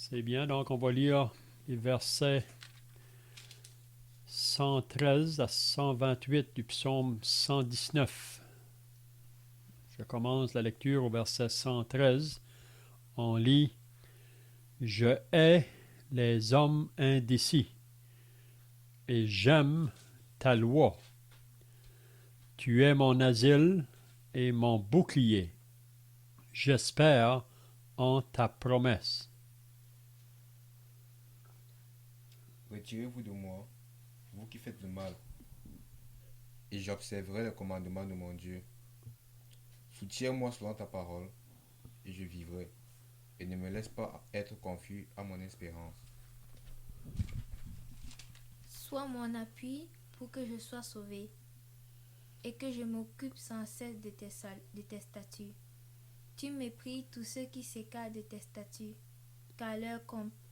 C'est bien, donc on va lire les versets 113 à 128 du psaume 119. Je commence la lecture au verset 113. On lit « Je hais les hommes indécis et j'aime ta loi. Tu es mon asile et mon bouclier. J'espère en ta promesse. » Retirez-vous de moi, vous qui faites le mal, et j'observerai les commandements de mon Dieu. Soutiens-moi selon ta parole, et je vivrai, et ne me laisse pas être confus à mon espérance. Sois mon appui pour que je sois sauvé, et que je m'occupe sans cesse de tes statuts. Tu méprises tous ceux qui s'écartent de tes statuts, car leur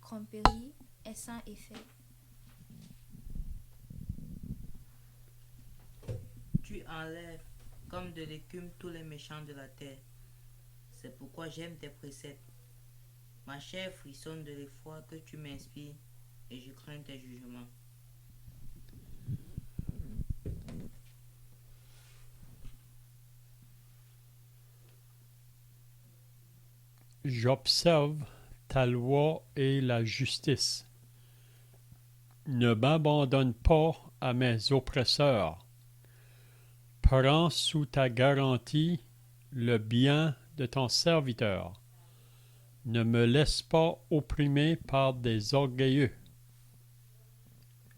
tromperie est sans effet. Tu enlèves comme de l'écume tous les méchants de la terre. C'est pourquoi j'aime tes préceptes. Ma chair frissonne de l'effroi que tu m'inspires, et je crains tes jugements. J'observe ta loi et la justice. Ne m'abandonne pas à mes oppresseurs. Prends sous ta garantie le bien de ton serviteur. Ne me laisse pas opprimer par des orgueilleux.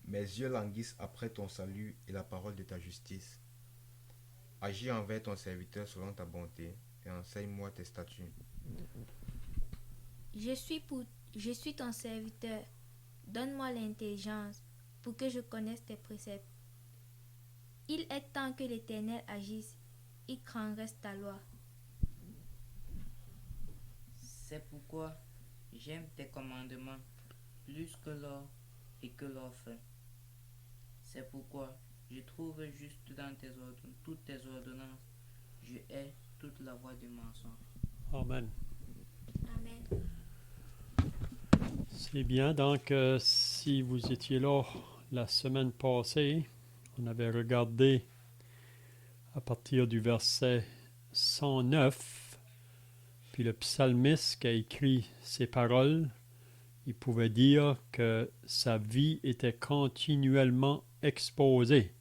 Mes yeux languissent après ton salut et la parole de ta justice. Agis envers ton serviteur selon ta bonté, et enseigne-moi tes statuts. Je suis ton serviteur. Donne-moi l'intelligence pour que je connaisse tes préceptes. Il est temps que l'Éternel agisse. Il transgresse ta loi. C'est pourquoi j'aime tes commandements plus que l'or et que l'or. C'est pourquoi je trouve juste dans toutes tes ordonnances. Je hais toute la voie du mensonge. Amen. Amen. C'est bien, donc si vous étiez là la semaine passée, on avait regardé à partir du verset 109, puis le psalmiste qui a écrit ces paroles, il pouvait dire que sa vie était continuellement exposée,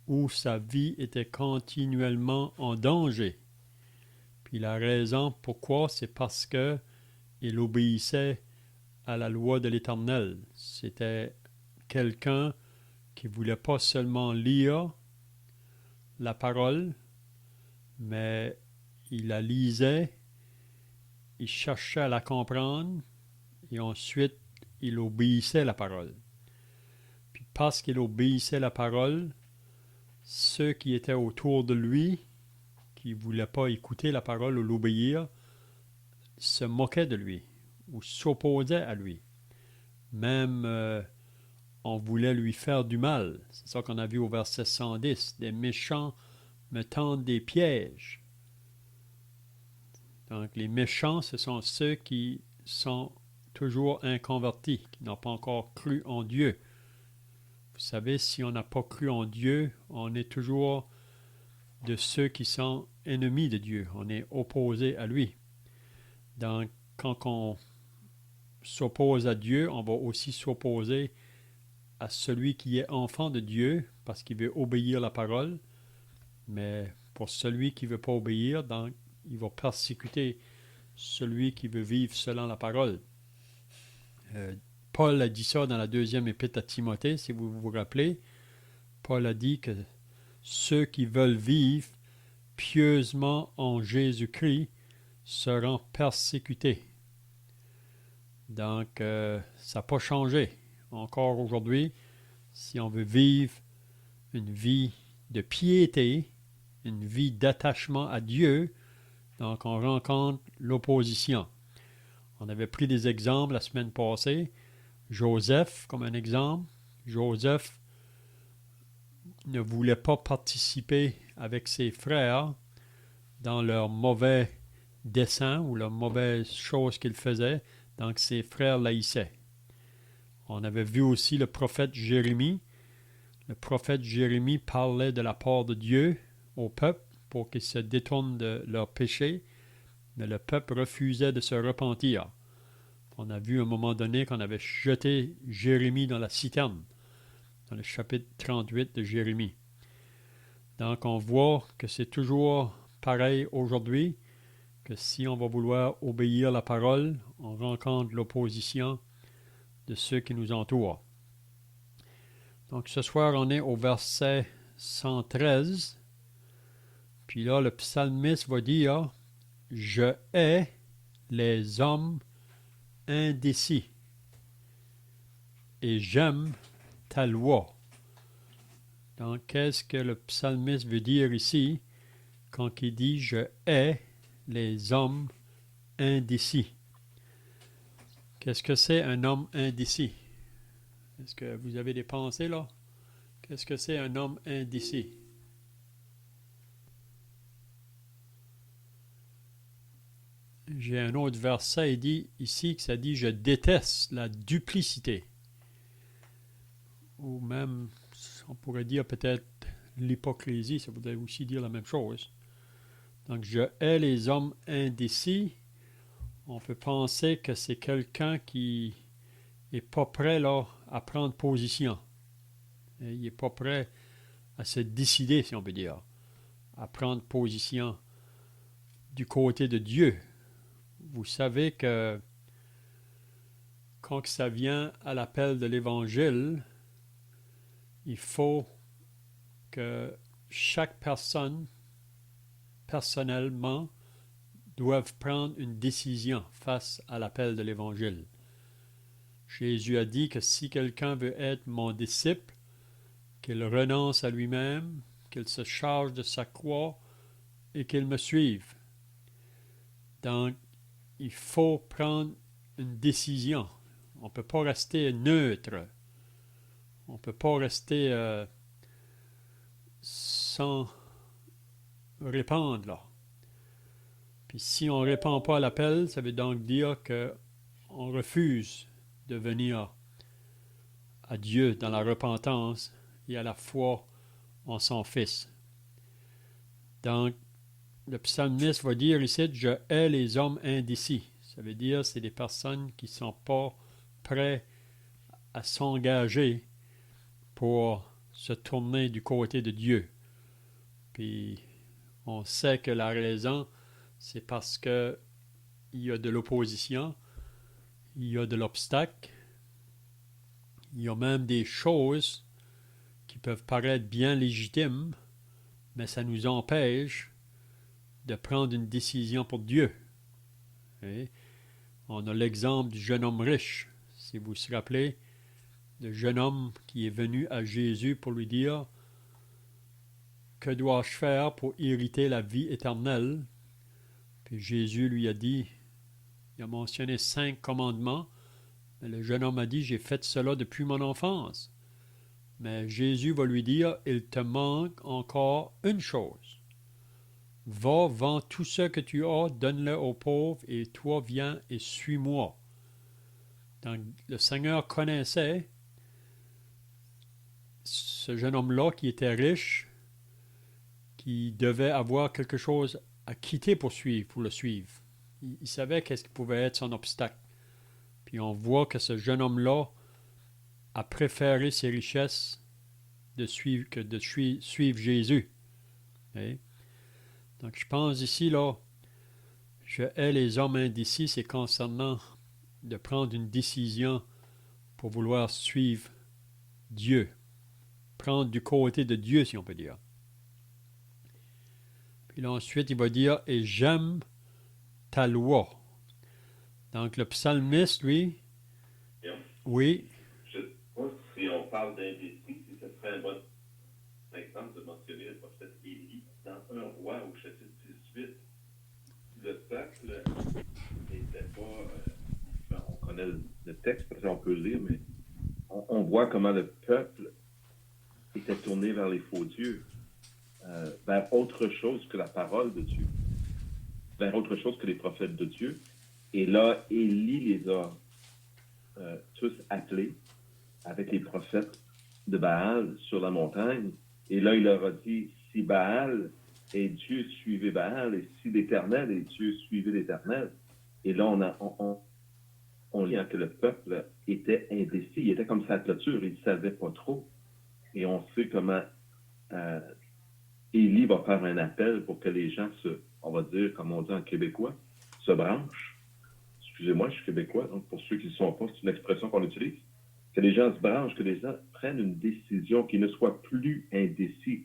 ou sa vie était continuellement en danger. Puis la raison pourquoi, c'est parce que il obéissait à la loi de l'Éternel. C'était quelqu'un qui ne voulait pas seulement lire la parole, mais il la lisait, il cherchait à la comprendre, et ensuite il obéissait à la parole. Puis parce qu'il obéissait à la parole, ceux qui étaient autour de lui, qui ne voulaient pas écouter la parole ou l'obéir, se moquaient de lui ou s'opposaient à lui. Même on voulait lui faire du mal. C'est ça qu'on a vu au verset 110. Des méchants me tendent des pièges. Donc les méchants, ce sont ceux qui sont toujours inconvertis, qui n'ont pas encore cru en Dieu. Vous savez, si on n'a pas cru en Dieu, on est toujours de ceux qui sont ennemis de Dieu. On est opposé à lui. Donc, quand on s'oppose à Dieu, on va aussi s'opposer à celui qui est enfant de Dieu, parce qu'il veut obéir à la parole. Mais pour celui qui ne veut pas obéir, donc, il va persécuter celui qui veut vivre selon la parole. Paul a dit ça dans la deuxième épître à Timothée, si vous vous rappelez. Paul a dit que ceux qui veulent vivre pieusement en Jésus-Christ seront persécutés. Donc, ça n'a pas changé. Encore aujourd'hui, si on veut vivre une vie de piété, une vie d'attachement à Dieu, donc on rencontre l'opposition. On avait pris des exemples la semaine passée. Joseph, comme un exemple. Joseph ne voulait pas participer avec ses frères dans leurs mauvais desseins ou leurs mauvaises choses qu'ils faisaient Donc, ses frères l'haïssaient. On avait vu aussi le prophète Jérémie. Le prophète Jérémie parlait de la part de Dieu au peuple pour qu'ils se détournent de leurs péchés, mais le peuple refusait de se repentir. On a vu à un moment donné qu'on avait jeté Jérémie dans la citerne, dans le chapitre 38 de Jérémie. Donc on voit que c'est toujours pareil aujourd'hui, que si on va vouloir obéir la parole, on rencontre l'opposition de ceux qui nous entourent. Donc ce soir, on est au verset 113. Puis là, le psalmiste va dire « Je hais les hommes indécis et j'aime ta loi. » Donc, qu'est-ce que le psalmiste veut dire ici quand il dit « Je hais les hommes indécis » ? Qu'est-ce que c'est un homme indécis? Est-ce que vous avez des pensées là? Qu'est-ce que c'est un homme indécis? J'ai un autre verset ici que ça dit « Je déteste la duplicité ». Ou même, on pourrait dire peut-être l'hypocrisie, ça voudrait aussi dire la même chose. Donc, je hais les hommes indécis. On peut penser que c'est quelqu'un qui n'est pas prêt là, à prendre position. Et il n'est pas prêt à se décider, si on peut dire, à prendre position du côté de Dieu. Vous savez que quand ça vient à l'appel de l'Évangile, il faut que chaque personne, personnellement, doive prendre une décision face à l'appel de l'Évangile. Jésus a dit que si quelqu'un veut être mon disciple, qu'il renonce à lui-même, qu'il se charge de sa croix et qu'il me suive. Donc, il faut prendre une décision. On ne peut pas rester neutre. On ne peut pas rester sans répondre là. Puis si on ne répond pas à l'appel, ça veut donc dire qu'on refuse de venir à Dieu dans la repentance et à la foi en son Fils. Donc, le psalmiste va dire ici « Je hais les hommes indécis ». Ça veut dire que c'est des personnes qui ne sont pas prêtes à s'engager pour se tourner du côté de Dieu. Puis, on sait que la raison, c'est parce qu'il y a de l'opposition, il y a de l'obstacle, il y a même des choses qui peuvent paraître bien légitimes, mais ça nous empêche de prendre une décision pour Dieu. Et on a l'exemple du jeune homme riche. Si vous vous rappelez, le jeune homme qui est venu à Jésus pour lui dire « Que dois-je faire pour hériter la vie éternelle? » Puis Jésus lui a dit, il a mentionné 5 commandements, mais le jeune homme a dit « J'ai fait cela depuis mon enfance. » Mais Jésus va lui dire « Il te manque encore une chose. Va, vends tout ce que tu as, donne-le aux pauvres, et toi viens et suis-moi. » Donc, le Seigneur connaissait ce jeune homme-là qui était riche, qui devait avoir quelque chose à quitter pour le suivre. Il savait qu'est-ce qui pouvait être son obstacle. Puis on voit que ce jeune homme-là a préféré ses richesses que de suivre Jésus. Okay? Donc je pense ici, là, je hais les hommes indécis, c'est concernant de prendre une décision pour vouloir suivre Dieu. Prendre du côté de Dieu, si on peut dire. Puis là, ensuite, il va dire « Et j'aime ta loi ». Donc, le psalmiste, lui, Bien. oui. Je ne sais pas si on parle d'indécis, si ce serait un bon exemple de mentionner le prophète Élie dans un roi au chapitre 18. Le peuple n'était pas... on connaît le texte, parce qu'on peut le lire, mais on voit comment le peuple était tourné vers les faux dieux, vers autre chose que la parole de Dieu, vers autre chose que les prophètes de Dieu. Et là, Élie les a tous appelés avec les prophètes de Baal sur la montagne. Et là, il leur a dit, si Baal est Dieu, suivez Baal, et si l'Éternel est Dieu, suivez l'Éternel. Et là, on lit que le peuple était indécis, il était comme sa clôture, il ne savait pas trop. Et on sait comment Élie va faire un appel pour que les gens on va dire, comme on dit en québécois, se branchent. Excusez-moi, je suis québécois, donc pour ceux qui ne sont pas, c'est une expression qu'on utilise. Que les gens se branchent, que les gens prennent une décision, qu'ils ne soient plus indécis,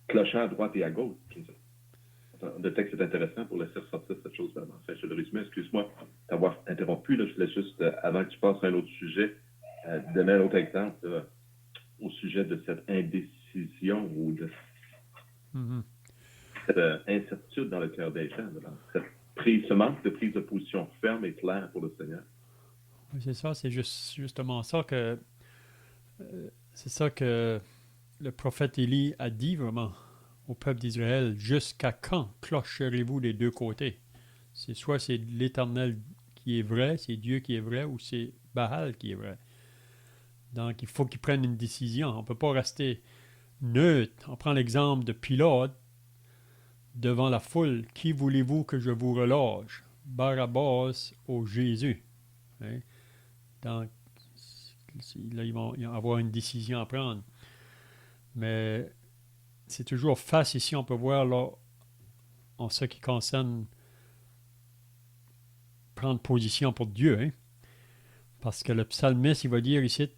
clochant à droite et à gauche. Le texte est intéressant pour laisser ressortir cette chose-là. Enfin, je le résume, excuse-moi d'avoir interrompu. Là, je voulais juste, avant que tu passes à un autre sujet, donner un autre exemple au sujet de cette indécision ou de cette incertitude dans le cœur des gens, ce manque de prise de position ferme et claire pour le Seigneur. Oui, c'est ça, c'est justement ça que c'est ça que le prophète Élie a dit vraiment au peuple d'Israël. Jusqu'à quand clocherez-vous des deux côtés? C'est soit c'est l'Éternel qui est vrai, c'est Dieu qui est vrai, ou c'est Baal qui est vrai. Donc il faut qu'ils prennent une décision. On ne peut pas rester neutre. On prend l'exemple de Pilate devant la foule. Qui voulez-vous que je vous relâche? Barabbas ou Jésus? Hein? Donc là, ils vont avoir une décision à prendre. Mais c'est toujours face ici, on peut voir là, en ce qui concerne prendre position pour Dieu. Hein? Parce que le psalmiste, il va dire ici,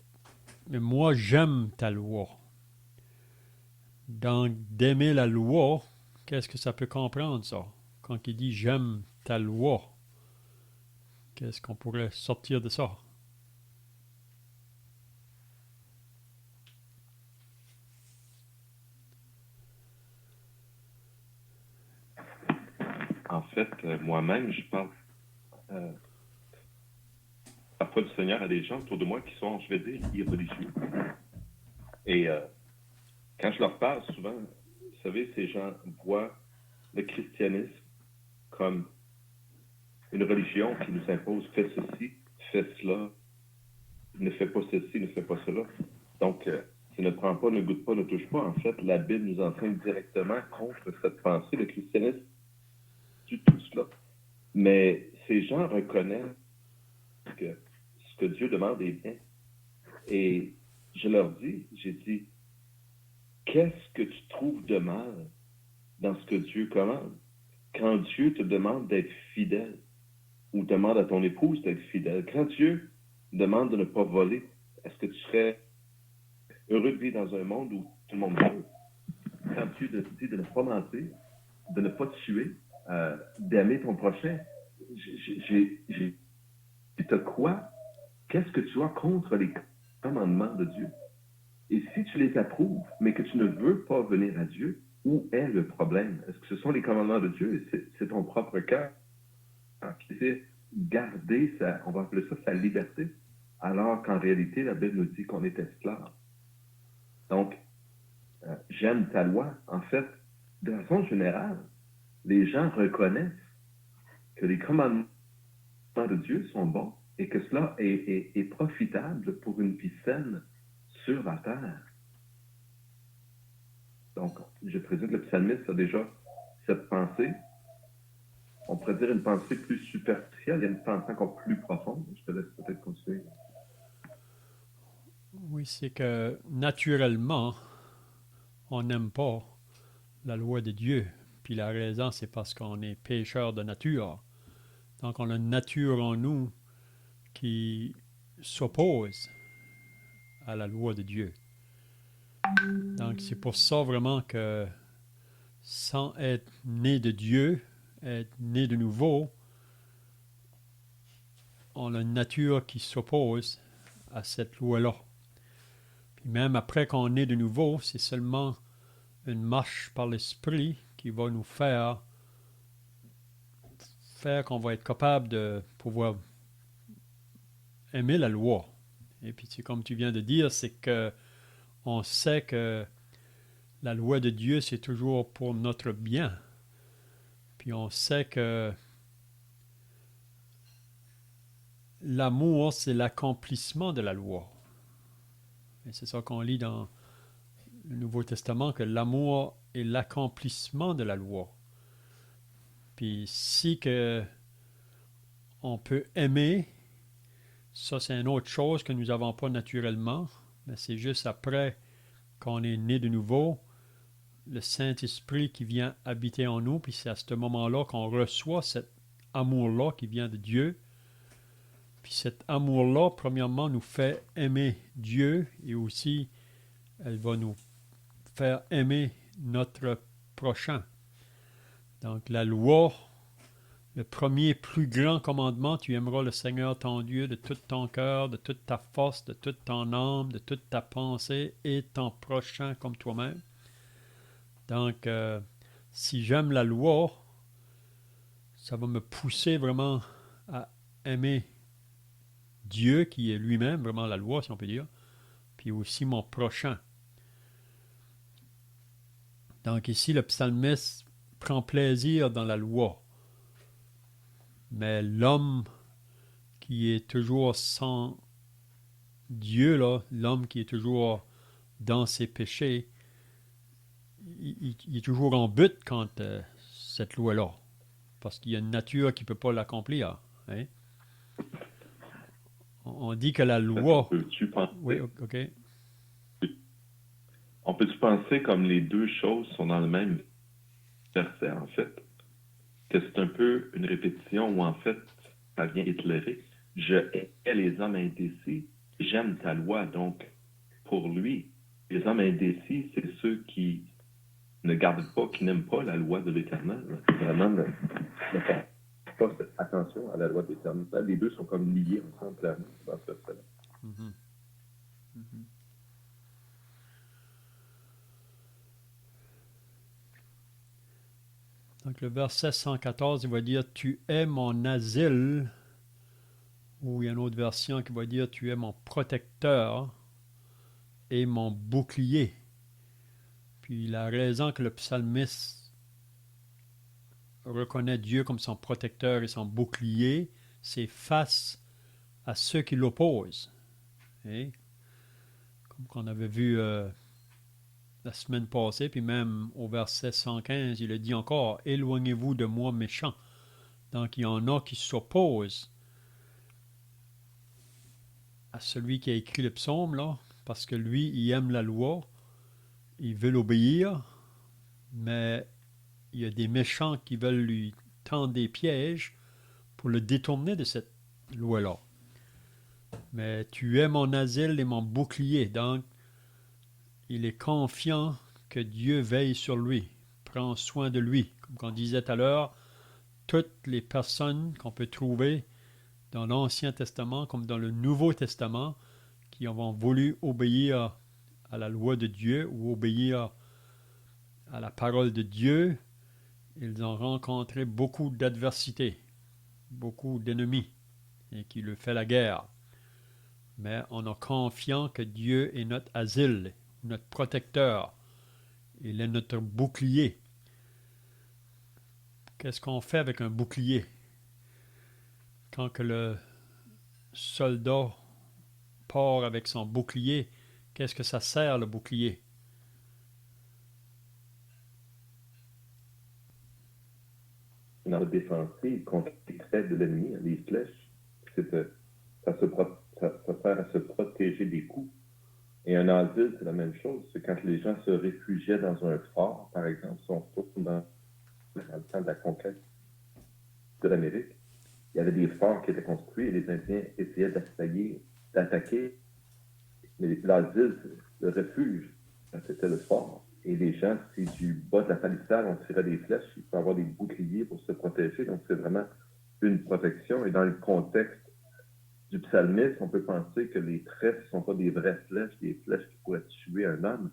mais moi j'aime ta loi. Donc, d'aimer la loi, qu'est-ce que ça peut comprendre, ça? Quand il dit j'aime ta loi, qu'est-ce qu'on pourrait sortir de ça? En fait, moi-même, je parle parfois du Seigneur à des gens autour de moi qui sont, je vais dire, irreligieux. Et quand je leur parle, souvent, vous savez, ces gens voient le christianisme comme une religion qui nous impose fais ceci, fais cela, ne fais pas ceci, ne fais pas cela. Donc, ne prend pas, ne goûte pas, ne touche pas. En fait, la Bible nous enseigne directement contre cette pensée. Le christianisme du tout cela. Mais ces gens reconnaissent que ce que Dieu demande est bien. Et je leur dis, j'ai dit, qu'est-ce que tu trouves de mal dans ce que Dieu commande? Quand Dieu te demande d'être fidèle, ou demande à ton épouse d'être fidèle, quand Dieu demande de ne pas voler, est-ce que tu serais heureux de vivre dans un monde où tout le monde vole? Quand Dieu te dit de ne pas mentir, de ne pas tuer, d'aimer ton prochain, t'as quoi? Qu'est-ce que tu as contre les commandements de Dieu? Et si tu les approuves, mais que tu ne veux pas venir à Dieu, où est le problème? Est-ce que ce sont les commandements de Dieu? C'est ton propre cœur qui essaie de garder on va appeler ça sa liberté, alors qu'en réalité, la Bible nous dit qu'on est esclave. Donc, j'aime ta loi. En fait, de façon générale, les gens reconnaissent que les commandements de Dieu sont bons et que cela est profitable pour une vie saine sur la terre. Donc, je présume que le psalmiste a déjà cette pensée. On pourrait dire une pensée plus superficielle, il y a une pensée encore plus profonde. Je te laisse peut-être continuer. Oui, c'est que naturellement, on n'aime pas la loi de Dieu. Puis la raison, c'est parce qu'on est pécheur de nature. Donc, on a une nature en nous qui s'oppose à la loi de Dieu. Donc, c'est pour ça vraiment que sans être né de Dieu, être né de nouveau, on a une nature qui s'oppose à cette loi-là. Puis même après qu'on est de nouveau, c'est seulement une marche par l'esprit qui va nous faire qu'on va être capable de pouvoir aimer la loi. Et puis, comme tu viens de dire, c'est que on sait que la loi de Dieu, c'est toujours pour notre bien. Puis on sait que l'amour, c'est l'accomplissement de la loi. Et c'est ça qu'on lit dans le Nouveau Testament, que l'amour est l'accomplissement de la loi. Puis si que on peut aimer, ça c'est une autre chose que nous n'avons pas naturellement, mais c'est juste après qu'on est né de nouveau, le Saint-Esprit qui vient habiter en nous, puis c'est à ce moment-là qu'on reçoit cet amour-là qui vient de Dieu. Puis cet amour-là, premièrement, nous fait aimer Dieu et aussi, elle va nous faire aimer notre prochain. Donc la loi, le premier plus grand commandement, tu aimeras le Seigneur ton Dieu de tout ton cœur, de toute ta force, de toute ton âme, de toute ta pensée et ton prochain comme toi-même. Donc, si j'aime la loi, ça va me pousser vraiment à aimer Dieu qui est lui-même, vraiment la loi, si on peut dire, puis aussi mon prochain. Donc ici, le psalmiste prend plaisir dans la loi. Mais l'homme qui est toujours sans Dieu, là, l'homme qui est toujours dans ses péchés, il est toujours en but contre cette loi-là. Parce qu'il y a une nature qui ne peut pas l'accomplir. Hein? On dit que la loi... Peux-tu penser, Oui, OK. on peut-tu penser comme les deux choses sont dans le même verset, en fait? Que c'est un peu une répétition où, en fait, ça vient éclairer. Je hais les hommes indécis, j'aime ta loi. Donc, pour lui, les hommes indécis, c'est ceux qui ne gardent pas, qui n'aiment pas la loi de l'Éternel. Vraiment, ne font pas attention à la loi de l'Éternel. Les deux sont comme liés ensemble clairement dans ce verset-là. Mhm. Mhm. Donc le verset 114, il va dire « Tu es mon asile », ou il y a une autre version qui va dire « Tu es mon protecteur et mon bouclier ». Puis la raison que le psalmiste reconnaît Dieu comme son protecteur et son bouclier, c'est face à ceux qui l'opposent. Et comme qu'on avait vu la semaine passée, puis même au verset 115, il a dit encore « Éloignez-vous de moi, méchant ». Donc il y en a qui s'opposent à celui qui a écrit le psaume, là, parce que lui, il aime la loi, il veut l'obéir, mais il y a des méchants qui veulent lui tendre des pièges pour le détourner de cette loi-là. Mais tu es mon asile et mon bouclier, donc il est confiant que Dieu veille sur lui, prend soin de lui. Comme on disait tout à l'heure, toutes les personnes qu'on peut trouver dans l'Ancien Testament comme dans le Nouveau Testament qui ont voulu obéir à la loi de Dieu ou obéir à la parole de Dieu, ils ont rencontré beaucoup d'adversité, beaucoup d'ennemis et qui leur fait la guerre. Mais on est confiant que Dieu est notre asile, notre protecteur. Il est notre bouclier. Qu'est-ce qu'on fait avec un bouclier? Quand que le soldat part avec son bouclier, qu'est-ce que ça sert le bouclier? Dans la défensive contre les traits de l'ennemi, les flèches, ça sert à se protéger des coups. Et un asile, c'est la même chose. C'est quand les gens se réfugiaient dans un fort, par exemple, si on retourne dans le temps de la conquête de l'Amérique, il y avait des forts qui étaient construits et les Indiens essayaient d'attaquer. Mais l'asile, le refuge, c'était le fort. Et les gens, si du bas de la palissade, on tirait des flèches, il faut avoir des boucliers pour se protéger. Donc, c'est vraiment une protection. Et dans le contexte du psalmiste, on peut penser que les traits ne sont pas des vraies flèches, des flèches qui pourraient tuer un homme.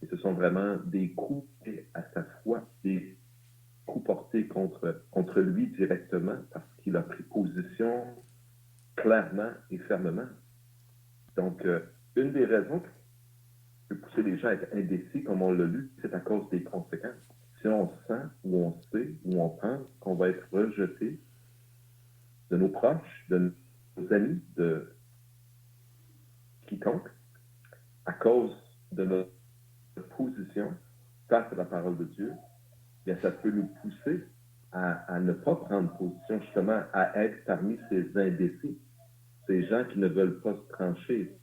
Et ce sont vraiment des coups à sa foi, des coups portés contre lui directement parce qu'il a pris position clairement et fermement. Donc, une des raisons qui peut pousser les gens à être indécis, comme on l'a lu, c'est à cause des conséquences. Si on sent, ou on sait, ou on pense qu'on va être rejeté, de nos proches, de nos amis, de quiconque, à cause de notre position face à la parole de Dieu, bien, ça peut nous pousser à ne pas prendre position, justement, à être parmi ces indécis, ces gens qui ne veulent pas se trancher,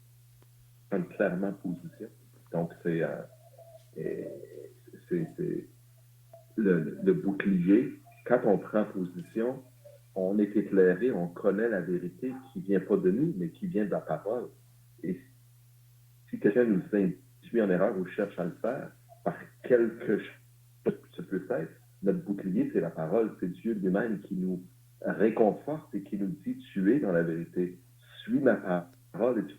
prendre clairement position. Donc, c'est le bouclier. Quand on prend position, on est éclairé, on connaît la vérité qui ne vient pas de nous, mais qui vient de la parole. Et si quelqu'un nous induit en erreur ou cherche à le faire, par quelque chose ce peut être, notre bouclier, c'est la parole, c'est Dieu lui-même qui nous réconforte et qui nous dit « Tu es dans la vérité, suis ma parole et tu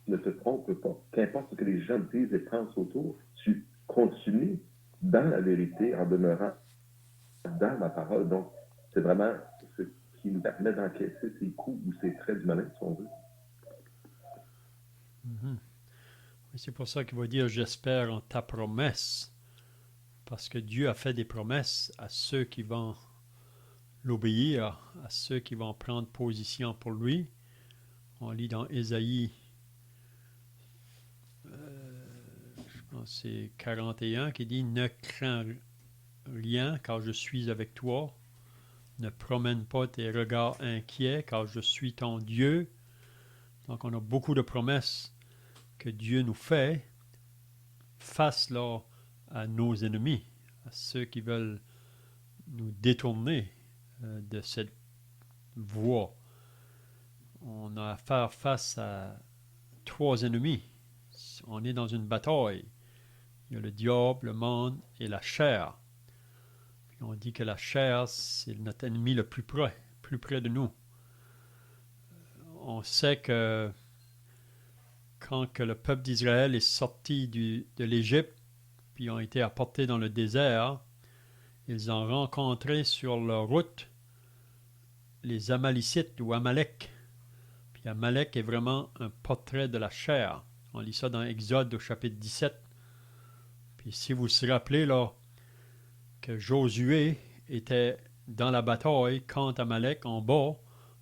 ne te trompes pas. Qu'importe ce que les gens disent et pensent autour, tu continues dans la vérité en demeurant dans ma parole. » Donc, c'est vraiment ce qui nous permet d'encaisser ces coups ou ces traits du malin, si on veut. Mhm. C'est pour ça qu'il va dire « J'espère en ta promesse ». Parce que Dieu a fait des promesses à ceux qui vont l'obéir, à ceux qui vont prendre position pour lui. On lit dans Ésaïe, je pense que c'est 41, qui dit « Ne crains rien, car je suis avec toi. Ne promène pas tes regards inquiets, car je suis ton Dieu. » Donc, on a beaucoup de promesses que Dieu nous fait face là à nos ennemis, à ceux qui veulent nous détourner de cette voie. On a affaire face à 3 ennemis. On est dans une bataille. Il y a le diable, le monde et la chair. Puis on dit que la chair, c'est notre ennemi le plus près de nous. On sait que quand que le peuple d'Israël est sorti de l'Égypte, puis ont été apportés dans le désert, ils ont rencontré sur leur route les Amalicites ou Amalek. Puis Amalek est vraiment un portrait de la chair. On lit ça dans Exode au chapitre 17. Puis si vous vous rappelez là, que Josué était dans la bataille contre Amalek en bas,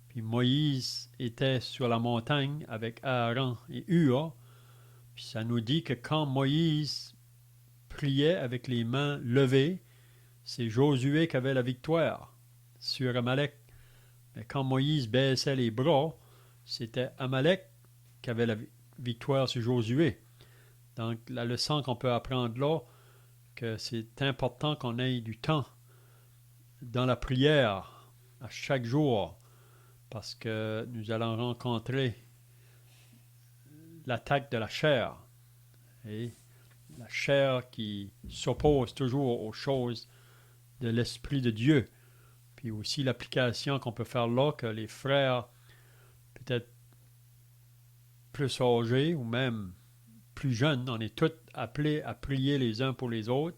puis Moïse était sur la montagne avec Aaron et Hur, puis ça nous dit que quand Moïse priait avec les mains levées, c'est Josué qui avait la victoire sur Amalek. Mais quand Moïse baissait les bras, c'était Amalek qui avait la victoire sur Josué. Donc, la leçon qu'on peut apprendre là, que c'est important qu'on ait du temps dans la prière à chaque jour, parce que nous allons rencontrer l'attaque de la chair. Et la chair qui s'oppose toujours aux choses de l'Esprit de Dieu. Puis aussi l'application qu'on peut faire là, que les frères, peut-être plus âgés ou même plus jeunes, on est tous appelés à prier les uns pour les autres.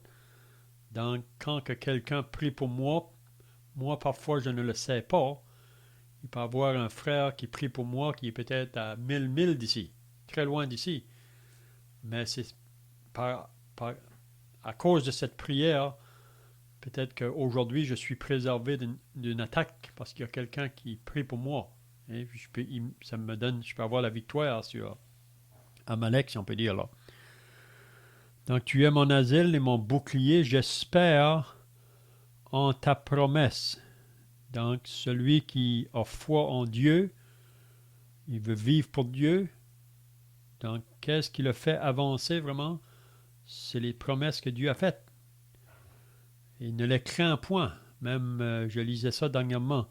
Donc, quand que quelqu'un prie pour moi, parfois je ne le sais pas. Il peut y avoir un frère qui prie pour moi qui est peut-être à 1000 milles d'ici, très loin d'ici. Mais c'est à cause de cette prière, peut-être qu'aujourd'hui, je suis préservé d'une attaque parce qu'il y a quelqu'un qui prie pour moi. Et puis je peux avoir la victoire sur Amalek, si on peut dire là. Donc, tu es mon asile et mon bouclier, j'espère en ta promesse. Donc, celui qui a foi en Dieu, il veut vivre pour Dieu. Donc, qu'est-ce qui le fait avancer vraiment? C'est les promesses que Dieu a faites. Il ne les craint point. Même, je lisais ça dernièrement,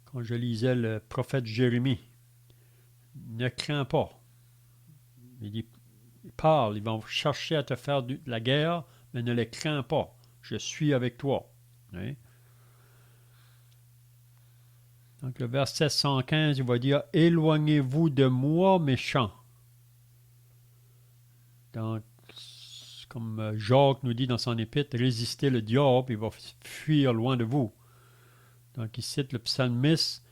quand je lisais le prophète Jérémie. Ne crains pas. Il dit, il parle, ils vont chercher à te faire de la guerre, mais ne les crains pas. Je suis avec toi. Oui? Donc, le verset 115, il va dire, éloignez-vous de moi, méchants. Donc, comme Jacques nous dit dans son épître, résistez le diable, il va fuir loin de vous. Donc, il cite le psalmiste,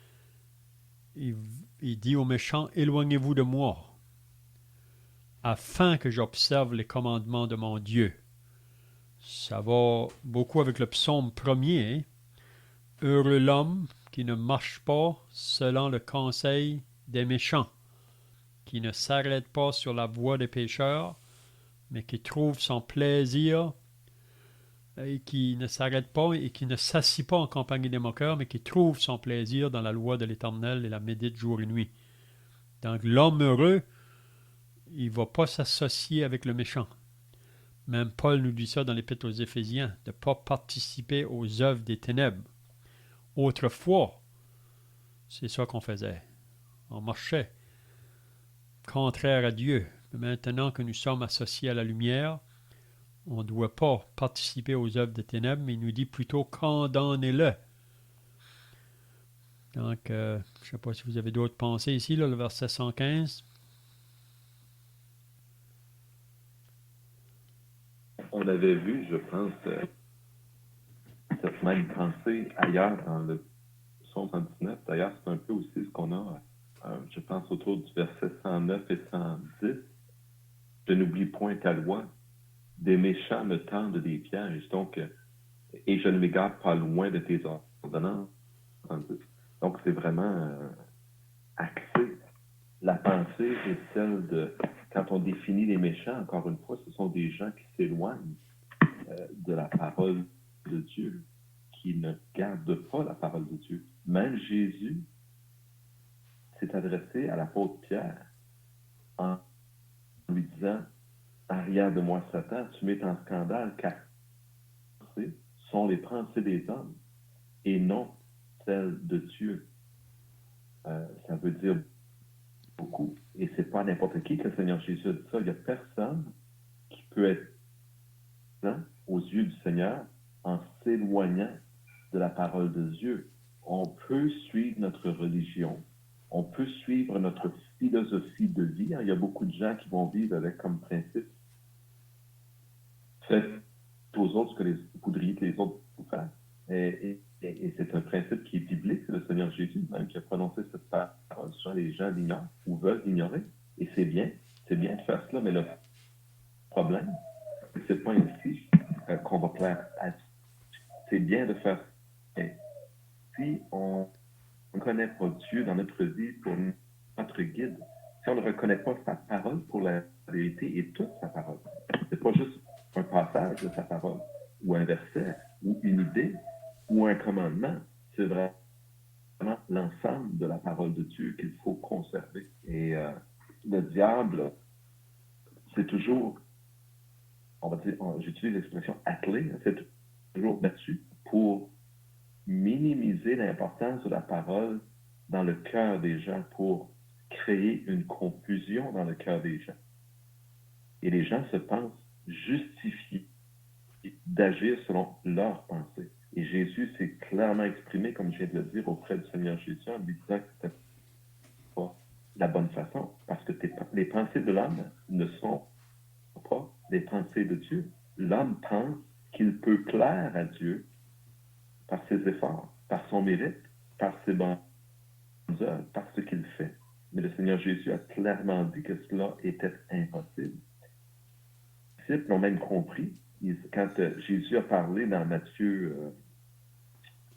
il dit aux méchants, éloignez-vous de moi, afin que j'observe les commandements de mon Dieu. Ça va beaucoup avec le psaume 1er. Heureux l'homme qui ne marche pas selon le conseil des méchants, qui ne s'arrête pas sur la voie des pécheurs, mais qui trouve son plaisir et qui ne s'arrête pas et qui ne s'assit pas en compagnie des moqueurs, mais qui trouve son plaisir dans la loi de l'Éternel et la médite jour et nuit. Donc l'homme heureux, il ne va pas s'associer avec le méchant. Même Paul nous dit ça dans l'Épître aux Éphésiens, de ne pas participer aux œuvres des ténèbres. Autrefois, c'est ça qu'on faisait. On marchait contraire à Dieu. Maintenant que nous sommes associés à la lumière, on ne doit pas participer aux œuvres des ténèbres, mais il nous dit plutôt condamnez-le. Donc, je ne sais pas si vous avez d'autres pensées ici, là, le verset 115. On avait vu, je pense, cette même pensée ailleurs dans le psaume 119. D'ailleurs, c'est un peu aussi ce qu'on a, je pense, autour du verset 109 et 110. Je n'oublie point ta loi. Des méchants me tendent des pièges, donc, et je ne m'égare pas loin de tes ordonnances. Donc, c'est vraiment axé. La pensée est celle de, quand on définit les méchants, encore une fois, ce sont des gens qui s'éloignent de la parole de Dieu, qui ne gardent pas la parole de Dieu. Même Jésus s'est adressé à l'apôtre Pierre en lui disant « Arrière de moi, Satan, tu mets en scandale, car ce sont les pensées des hommes et non celles de Dieu. » Ça veut dire beaucoup. Et c'est pas n'importe qui que le Seigneur Jésus a dit ça. Il n'y a personne qui peut être aux yeux du Seigneur en s'éloignant de la parole de Dieu. On peut suivre notre religion, on peut suivre notre philosophie de vie. Il y a beaucoup de gens qui vont vivre avec comme principe faites aux autres ce que vous voudriez que les autres vous fassent. Et c'est un principe qui est biblique, c'est le Seigneur Jésus même qui a prononcé cette parole. Souvent les gens l'ignorent ou veulent l'ignorer. Et c'est bien de faire cela, mais le problème, c'est pas ici qu'on va plaire à Dieu. C'est bien de faire ça. Et si on ne connaît pas Dieu dans notre vie pour notre guide, si on ne reconnaît pas sa parole pour la vérité et toute sa parole, c'est pas juste un passage de sa parole, ou un verset, ou une idée, ou un commandement, c'est vraiment l'ensemble de la parole de Dieu qu'il faut conserver. Et le diable, c'est toujours, on va dire, j'utilise l'expression attelé, c'est toujours battu pour minimiser l'importance de la parole dans le cœur des gens, pour créer une confusion dans le cœur des gens. Et les gens se pensent justifiés d'agir selon leurs pensées. Et Jésus s'est clairement exprimé, comme je viens de le dire, auprès du Seigneur Jésus, en lui disant que ce n'était pas la bonne façon, parce que les pensées de l'homme ne sont pas les pensées de Dieu. L'homme pense qu'il peut plaire à Dieu par ses efforts, par son mérite, par ses bonnes œuvres, par ce qu'il fait. Mais le Seigneur Jésus a clairement dit que cela était impossible. Les disciples l'ont même compris. Quand Jésus a parlé dans Matthieu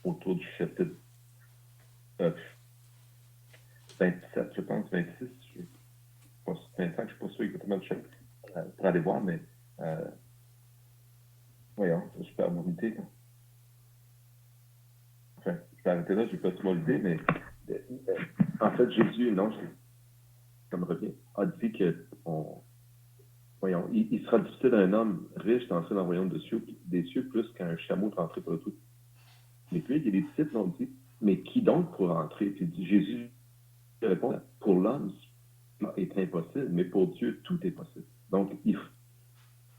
autour du chapitre 27, je pense, 26, je ne suis pas sûr exactement du chapitre, pour aller voir, mais voyons, je perds mon idée. Enfin, je vais arrêter là, je n'ai pas tout mon idée, mais en fait, Jésus, non, ça me revient, a dit que voyons, il sera difficile à un homme riche d'entrer dans le royaume des cieux plus qu'un chameau de rentrer par le trou. Mais puis, les disciples ont dit, mais qui donc pourra entrer? Puis Jésus répond, pour l'homme, cela est impossible, mais pour Dieu, tout est possible. Donc, il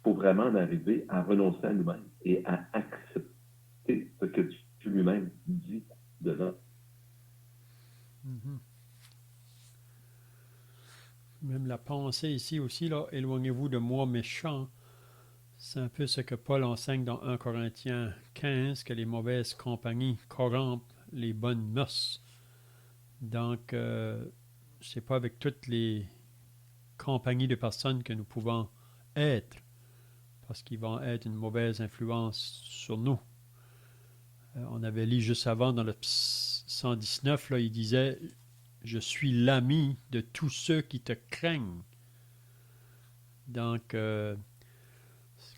faut vraiment en arriver à renoncer à nous-mêmes et à accepter ce que Dieu lui-même dit de l'homme. Mm-hmm. Même la pensée ici aussi, là, éloignez-vous de moi méchant. C'est un peu ce que Paul enseigne dans 1 Corinthiens 15, que les mauvaises compagnies corrompent les bonnes mœurs. Donc, c'est pas avec toutes les compagnies de personnes que nous pouvons être, parce qu'ils vont être une mauvaise influence sur nous. On avait lu juste avant dans le 119, là, il disait « Je suis l'ami de tous ceux qui te craignent ». Donc,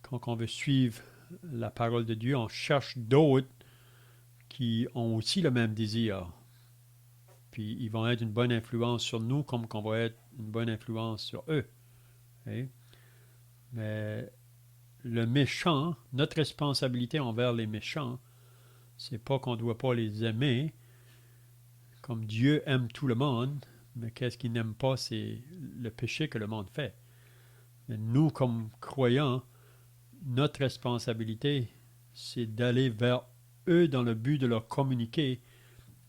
quand on veut suivre la parole de Dieu, on cherche d'autres qui ont aussi le même désir. Puis ils vont être une bonne influence sur nous comme qu'on va être une bonne influence sur eux. Okay? Mais le méchant, notre responsabilité envers les méchants, c'est pas qu'on ne doit pas les aimer, comme Dieu aime tout le monde, mais qu'est-ce qu'il n'aime pas, c'est le péché que le monde fait. Mais nous, comme croyants, notre responsabilité, c'est d'aller vers eux dans le but de leur communiquer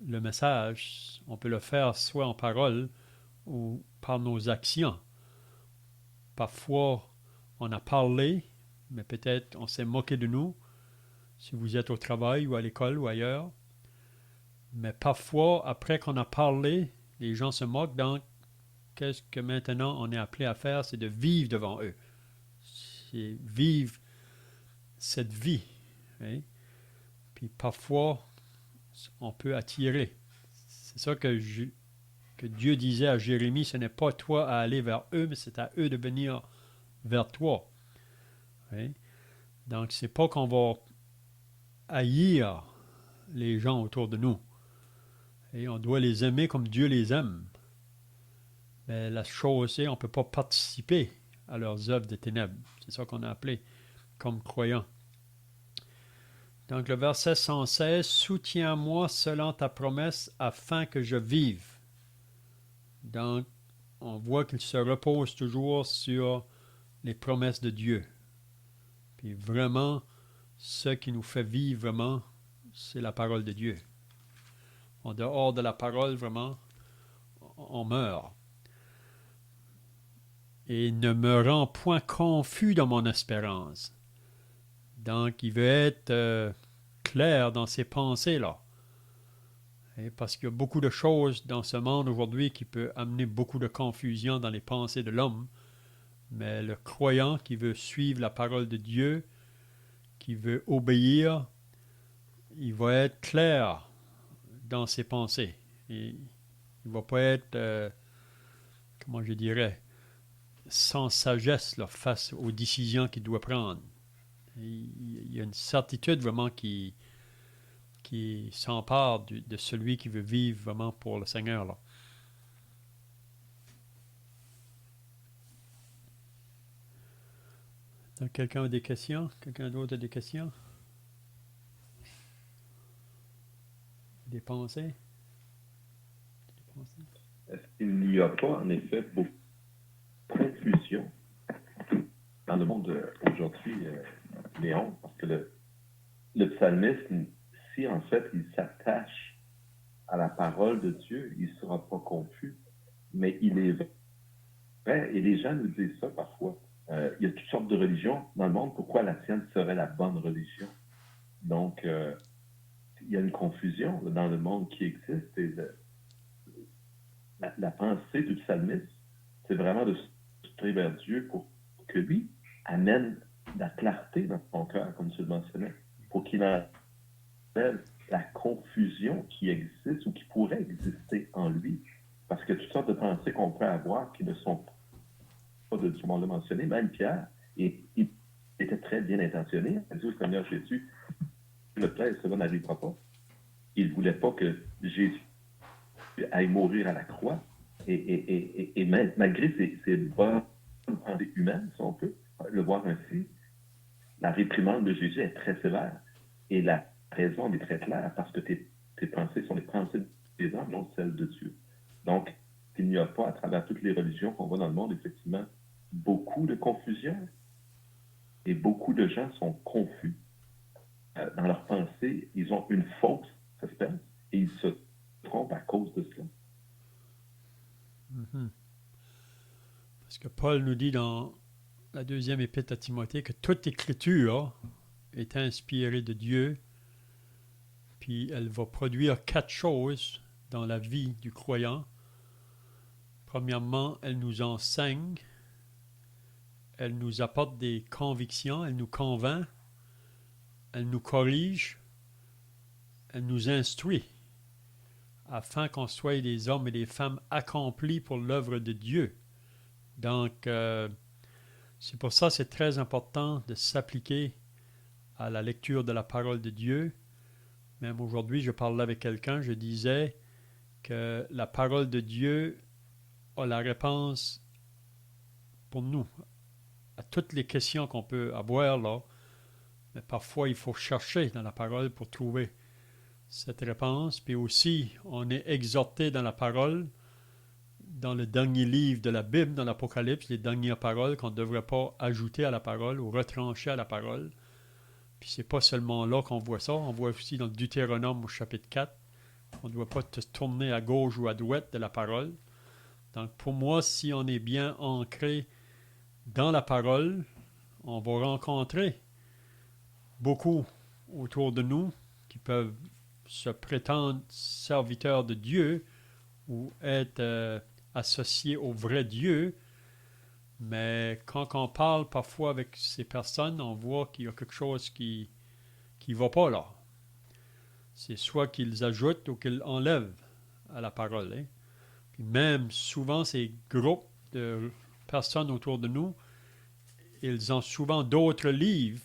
le message. On peut le faire soit en parole ou par nos actions. Parfois, on a parlé, mais peut-être on s'est moqué de nous, si vous êtes au travail ou à l'école ou ailleurs. Mais parfois, après qu'on a parlé, les gens se moquent. Donc, qu'est-ce que maintenant on est appelé à faire? C'est de vivre devant eux. C'est vivre cette vie. Hein? Puis parfois, on peut attirer. C'est ça que Dieu disait à Jérémie, ce n'est pas toi à aller vers eux, mais c'est à eux de venir vers toi. Hein? Donc, c'est pas qu'on va haïr les gens autour de nous. Et on doit les aimer comme Dieu les aime. Mais la chose, c'est qu'on ne peut pas participer à leurs œuvres de ténèbres. C'est ça qu'on a appelé comme croyants. Donc le verset 116, « Soutiens-moi selon ta promesse afin que je vive. » Donc, on voit qu'il se repose toujours sur les promesses de Dieu. Puis vraiment, ce qui nous fait vivre vraiment, c'est la parole de Dieu. En dehors de la parole, vraiment, on meurt. Et ne me rends point confus dans mon espérance. Donc, il veut être clair dans ses pensées-là. Et parce qu'il y a beaucoup de choses dans ce monde aujourd'hui qui peuvent amener beaucoup de confusion dans les pensées de l'homme. Mais le croyant qui veut suivre la parole de Dieu, qui veut obéir, il va être clair dans ses pensées. Et il ne va pas être, comment je dirais, sans sagesse là, face aux décisions qu'il doit prendre. Il y a une certitude vraiment qui s'empare de celui qui veut vivre vraiment pour le Seigneur. Là. Donc, quelqu'un a des questions? Quelqu'un d'autre a des questions? Des pensées? Est-ce qu'il n'y a pas, en effet, beaucoup de confusion dans le monde aujourd'hui, Léon? Parce que le psalmiste, si en fait il s'attache à la parole de Dieu, il ne sera pas confus. Mais il est vrai, et les gens nous disent ça parfois. Il y a toutes sortes de religions dans le monde. Pourquoi la sienne serait la bonne religion? Donc, il y a une confusion là, dans le monde qui existe. Et la pensée du psalmiste, c'est vraiment de se tourner vers Dieu pour que lui amène la clarté dans son cœur, comme tu le mentionnais, pour qu'il enlève la confusion qui existe ou qui pourrait exister en lui. Parce que toutes sortes de pensées qu'on peut avoir qui ne sont pas de Dieu, on l'a mentionné, même Pierre, il était très bien intentionné. Il a dit au Seigneur Jésus, le plaît, cela n'arrivera pas. Il ne voulait pas que Jésus aille mourir à la croix. Et malgré ses bonnes pensées humaines, si on peut le voir ainsi, la réprimande de Jésus est très sévère. Et la raison est très claire, parce que tes pensées sont les pensées des hommes, non celles de Dieu. Donc, il n'y a pas, à travers toutes les religions qu'on voit dans le monde, effectivement, beaucoup de confusion. Et beaucoup de gens sont confus. Dans leurs pensées, ils ont une fausse espérance et ils se trompent à cause de cela. Mm-hmm. Parce que Paul nous dit dans la deuxième épître à Timothée que toute écriture est inspirée de Dieu, puis elle va produire 4 choses dans la vie du croyant. Premièrement, elle nous enseigne, elle nous apporte des convictions, elle nous convainc, elle nous corrige, elle nous instruit. afin qu'on soit des hommes et des femmes accomplis pour l'œuvre de Dieu. Donc, c'est pour ça que c'est très important de s'appliquer à la lecture de la parole de Dieu. Même aujourd'hui, je parlais avec quelqu'un, je disais que la parole de Dieu a la réponse pour nous à toutes les questions qu'on peut avoir là. Mais parfois, il faut chercher dans la parole pour trouver cette réponse. Puis aussi, on est exhorté dans la parole, dans le dernier livre de la Bible, dans l'Apocalypse, les dernières paroles qu'on ne devrait pas ajouter à la parole ou retrancher à la parole. Puis c'est pas seulement là qu'on voit ça, on voit aussi dans le Deutéronome au chapitre 4, on ne doit pas se tourner à gauche ou à droite de la parole. Donc pour moi, si on est bien ancré dans la parole, on va rencontrer beaucoup autour de nous qui peuvent se prétendre serviteurs de Dieu ou être associés au vrai Dieu. Mais quand on parle parfois avec ces personnes, on voit qu'il y a quelque chose qui ne va pas là. C'est soit qu'ils ajoutent ou qu'ils enlèvent à la parole. Hein. Puis même souvent, ces groupes de personnes autour de nous, ils ont souvent d'autres livres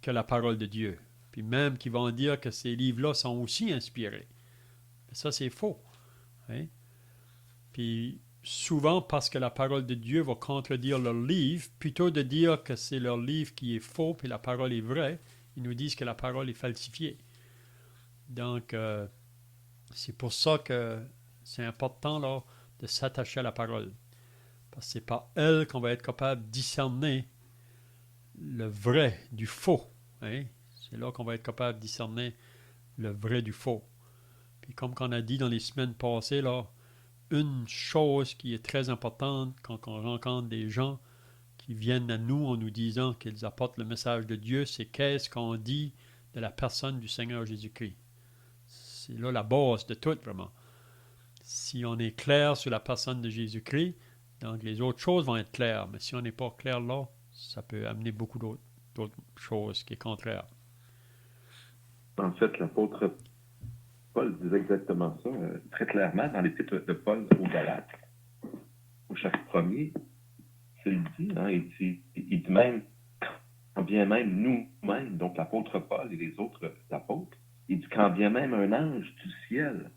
que la parole de Dieu. Puis même qu'ils vont dire que ces livres-là sont aussi inspirés. Mais ça, c'est faux. Hein? Puis souvent, parce que la parole de Dieu va contredire leur livre, plutôt de dire que c'est leur livre qui est faux puis la parole est vraie, ils nous disent que la parole est falsifiée. Donc, c'est pour ça que c'est important là, de s'attacher à la parole. Parce que c'est par elle qu'on va être capable de discerner le vrai du faux. Hein? C'est là qu'on va être capable de discerner le vrai du faux. Puis comme on a dit dans les semaines passées, là, une chose qui est très importante quand on rencontre des gens qui viennent à nous en nous disant qu'ils apportent le message de Dieu, c'est qu'est-ce qu'on dit de la personne du Seigneur Jésus-Christ. C'est là la base de tout, vraiment. Si on est clair sur la personne de Jésus-Christ, donc les autres choses vont être claires. Mais si on n'est pas clair là, ça peut amener beaucoup d'autres choses qui est contraire. En fait, l'apôtre Paul disait exactement ça, très clairement, dans l'épître de Paul aux Galates, au chapitre 1er, c'est le dit, hein, il dit même, quand bien même nous-mêmes, donc l'apôtre Paul et les autres apôtres, il dit quand bien même un ange du ciel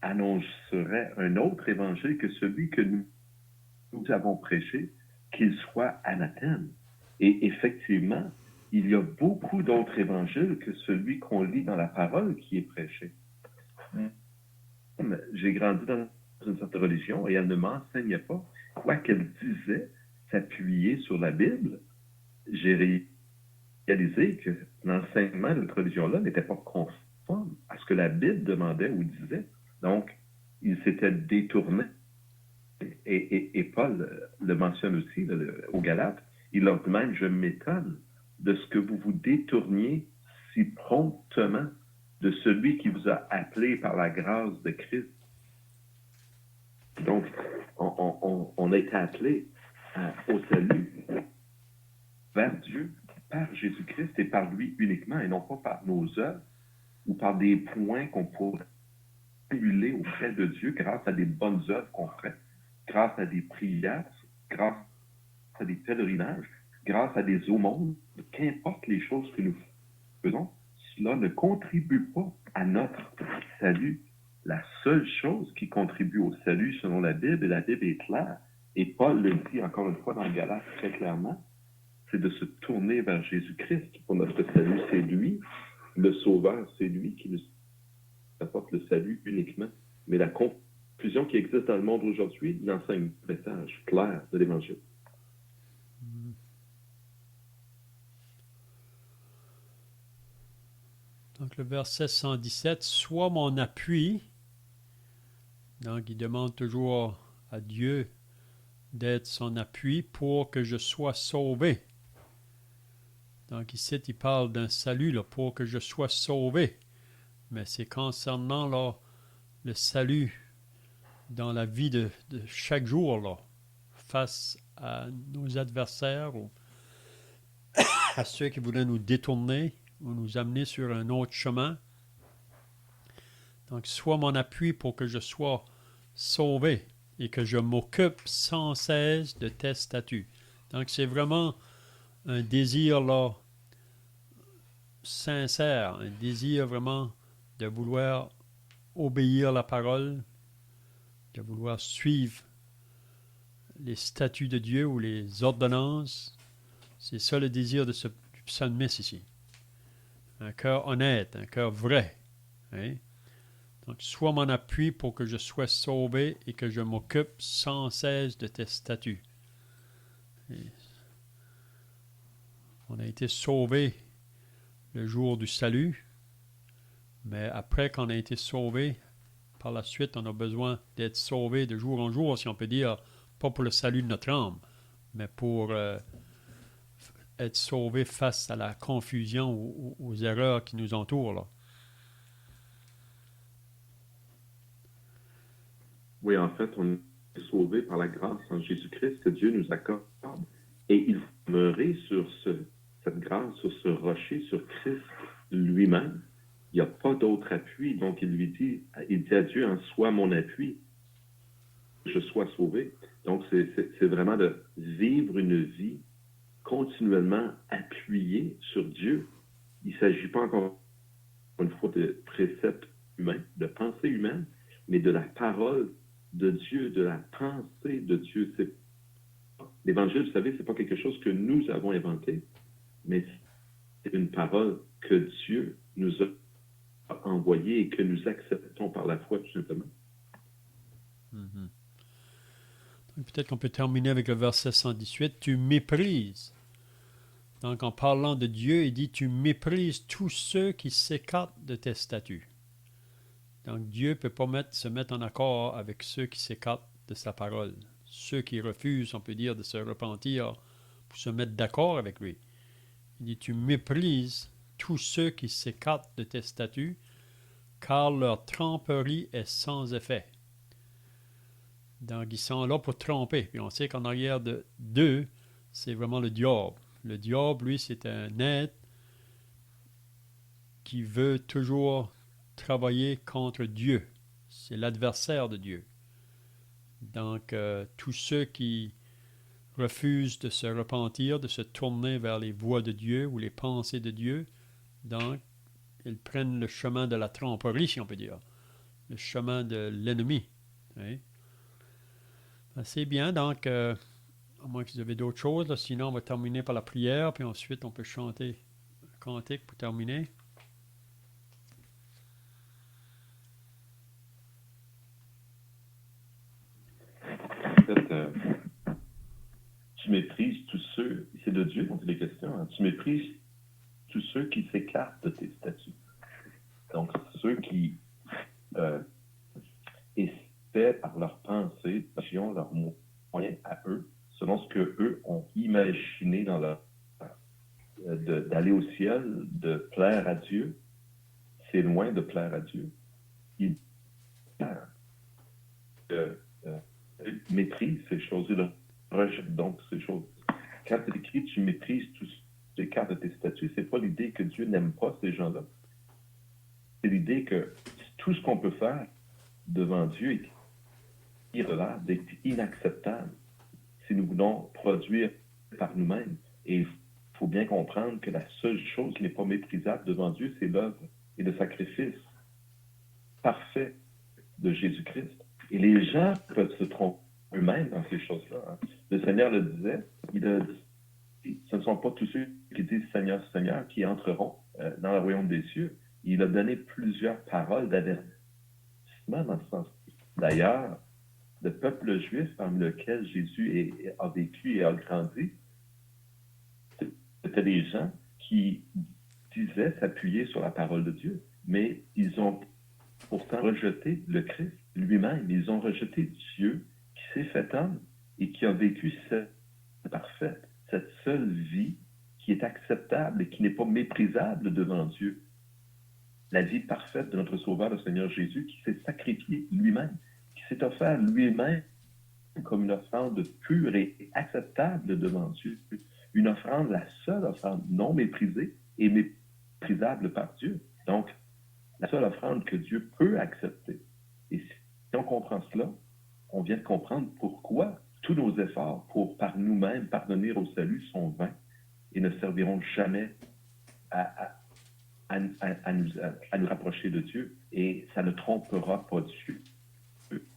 annoncerait un autre évangile que celui que nous avons prêché, qu'il soit anathème. Et effectivement, il y a beaucoup d'autres évangiles que celui qu'on lit dans la parole qui est prêché. J'ai grandi dans une certaine religion et elle ne m'enseignait pas. Quoi qu'elle disait s'appuyer sur la Bible, j'ai réalisé que l'enseignement de cette religion-là n'était pas conforme à ce que la Bible demandait ou disait. Donc, il s'était détourné. Et Paul le mentionne aussi au Galates. Il leur dit même, je m'étonne de ce que vous vous détourniez si promptement de celui qui vous a appelé par la grâce de Christ. Donc, on a été appelé au salut vers Dieu par Jésus-Christ et par lui uniquement, et non pas par nos œuvres ou par des points qu'on pourrait émuler auprès de Dieu grâce à des bonnes œuvres qu'on ferait, grâce à des prières, grâce à des pèlerinages, grâce à des aumônes, qu'importe les choses que nous faisons, cela ne contribue pas à notre salut. La seule chose qui contribue au salut selon la Bible, et la Bible est claire, et Paul le dit encore une fois dans le Galates très clairement, c'est de se tourner vers Jésus-Christ pour notre salut. C'est lui, le Sauveur, c'est lui qui nous apporte le salut uniquement. Mais la confusion qui existe dans le monde aujourd'hui n'enseigne le message clair de l'Évangile. Donc le verset 117, sois mon appui. Donc il demande toujours à Dieu d'être son appui pour que je sois sauvé. Donc ici, il parle d'un salut là, pour que je sois sauvé. Mais c'est concernant là, le salut dans la vie de chaque jour, là, face à nos adversaires ou à ceux qui voulaient nous détourner ou nous amener sur un autre chemin. Donc, sois mon appui pour que je sois sauvé et que je m'occupe sans cesse de tes statuts. Donc, c'est vraiment un désir là sincère, un désir vraiment de vouloir obéir la parole, de vouloir suivre les statuts de Dieu ou les ordonnances. C'est ça le désir du psalmiste ici. Un cœur honnête, un cœur vrai. Hein? Donc, sois mon appui pour que je sois sauvé et que je m'occupe sans cesse de tes statuts. Et on a été sauvé le jour du salut, mais après qu'on a été sauvé, par la suite, on a besoin d'être sauvé de jour en jour, si on peut dire, pas pour le salut de notre âme, mais pour être sauvé face à la confusion ou aux erreurs qui nous entourent. Là. Oui, en fait, on est sauvé par la grâce en Jésus-Christ que Dieu nous accorde. Et il faut demeurer sur cette grâce, sur ce rocher, sur Christ lui-même. Il n'y a pas d'autre appui. Donc, il dit à Dieu, en sois mon appui, que je sois sauvé. Donc, c'est vraiment de vivre une vie continuellement appuyée sur Dieu. Il ne s'agit pas encore une fois de préceptes humains, de pensée humaine, mais de la parole de Dieu, de la pensée de Dieu. L'Évangile, vous savez, ce n'est pas quelque chose que nous avons inventé, mais c'est une parole que Dieu nous a envoyée et que nous acceptons par la foi, tout simplement. Mm-hmm. Peut-être qu'on peut terminer avec le verset 118. Tu méprises. Donc, en parlant de Dieu, il dit, tu méprises tous ceux qui s'écartent de tes statuts. Donc, Dieu ne peut pas se mettre en accord avec ceux qui s'écartent de sa parole. Ceux qui refusent, on peut dire, de se repentir pour se mettre d'accord avec lui. Il dit, tu méprises tous ceux qui s'écartent de tes statuts, car leur tromperie est sans effet. Donc, ils sont là pour tromper. Puis on sait qu'en arrière d'eux, c'est vraiment le diable. Le diable, lui, c'est un être qui veut toujours travailler contre Dieu. C'est l'adversaire de Dieu. Donc, tous ceux qui refusent de se repentir, de se tourner vers les voies de Dieu ou les pensées de Dieu, donc, ils prennent le chemin de la tromperie, si on peut dire. Le chemin de l'ennemi. Hein? C'est bien, donc, à moins que vous avez d'autres choses, là, sinon on va terminer par la prière, puis ensuite on peut chanter un cantique pour terminer. En fait, tu méprises tous ceux, c'est de Dieu dont il est question, hein, tu méprises tous ceux qui s'écartent de tes statuts. Donc, ceux qui essaient par leur pensée, leurs moyens à eux, selon ce qu'eux ont imaginé dans leur d'aller au ciel, de plaire à Dieu, c'est loin de plaire à Dieu. Ils méprisent ces choses, ils rejettent donc ces choses. Quand c'est écrit, tu méprises tous les cartes de tes statuts, c'est pas l'idée que Dieu n'aime pas ces gens-là. C'est l'idée que tout ce qu'on peut faire devant Dieu est irrévocable, est inacceptable si nous voulons produire par nous-mêmes. Et il faut bien comprendre que la seule chose qui n'est pas méprisable devant Dieu, c'est l'œuvre et le sacrifice parfait de Jésus-Christ. Et les gens peuvent se tromper eux-mêmes dans ces choses-là. Hein. Le Seigneur le disait, il a dit, ce ne sont pas tous ceux qui disent Seigneur, Seigneur qui entreront dans le royaume des cieux. Il a donné plusieurs paroles d'avertissement dans ce sens. D'ailleurs, le peuple juif parmi lequel Jésus a vécu et a grandi, c'était des gens qui disaient s'appuyer sur la parole de Dieu, mais ils ont pourtant rejeté le Christ lui-même. Ils ont rejeté Dieu qui s'est fait homme et qui a vécu cette parfaite, cette seule vie qui est acceptable et qui n'est pas méprisable devant Dieu. La vie parfaite de notre Sauveur, le Seigneur Jésus, qui s'est sacrifié lui-même, qui s'est offert lui-même comme une offrande pure et acceptable devant Dieu. Une offrande, la seule offrande non méprisée et méprisable par Dieu. Donc, la seule offrande que Dieu peut accepter. Et si on comprend cela, on vient de comprendre pourquoi tous nos efforts pour par nous-mêmes parvenir au salut sont vains et ne serviront jamais à nous rapprocher de Dieu. Et ça ne trompera pas Dieu.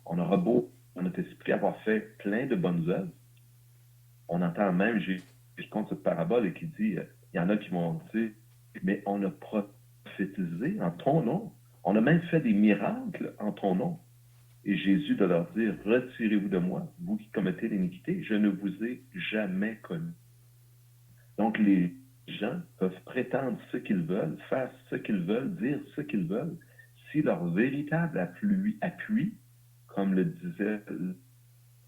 On aura beau, dans notre esprit, avoir fait plein de bonnes œuvres. On entend même, je compte cette parabole et qui dit, il y en a qui vont dire, mais on a prophétisé en ton nom. On a même fait des miracles en ton nom. Et Jésus de leur dire, retirez-vous de moi, vous qui commettez l'iniquité, je ne vous ai jamais connu. Donc les gens peuvent prétendre ce qu'ils veulent, faire ce qu'ils veulent, dire ce qu'ils veulent, si leur véritable appui, comme le disait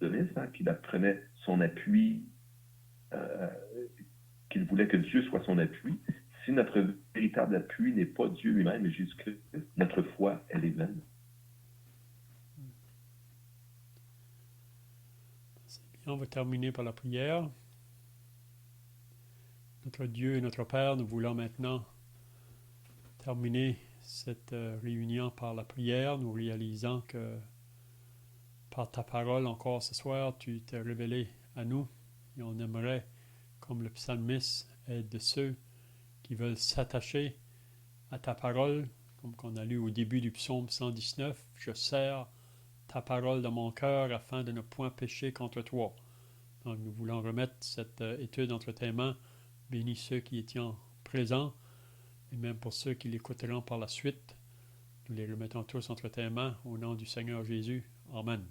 Denis, qu'il apprenait son appui, qu'il voulait que Dieu soit son appui, si notre véritable appui n'est pas Dieu lui-même et Jésus-Christ, notre foi, elle est vaine. C'est bien, on va terminer par la prière. Notre Dieu et notre Père, nous voulons maintenant terminer cette réunion par la prière, nous réalisant que par ta parole encore ce soir, tu t'es révélé à nous et on aimerait, comme le psalmiste, être de ceux qui veulent s'attacher à ta parole, comme qu'on a lu au début du psaume 119, « Je serre ta parole dans mon cœur afin de ne point pécher contre toi. » Donc nous voulons remettre cette étude entre tes mains. Bénis ceux qui étaient présents et même pour ceux qui l'écouteront par la suite. Nous les remettons tous entre tes mains au nom du Seigneur Jésus. Amen.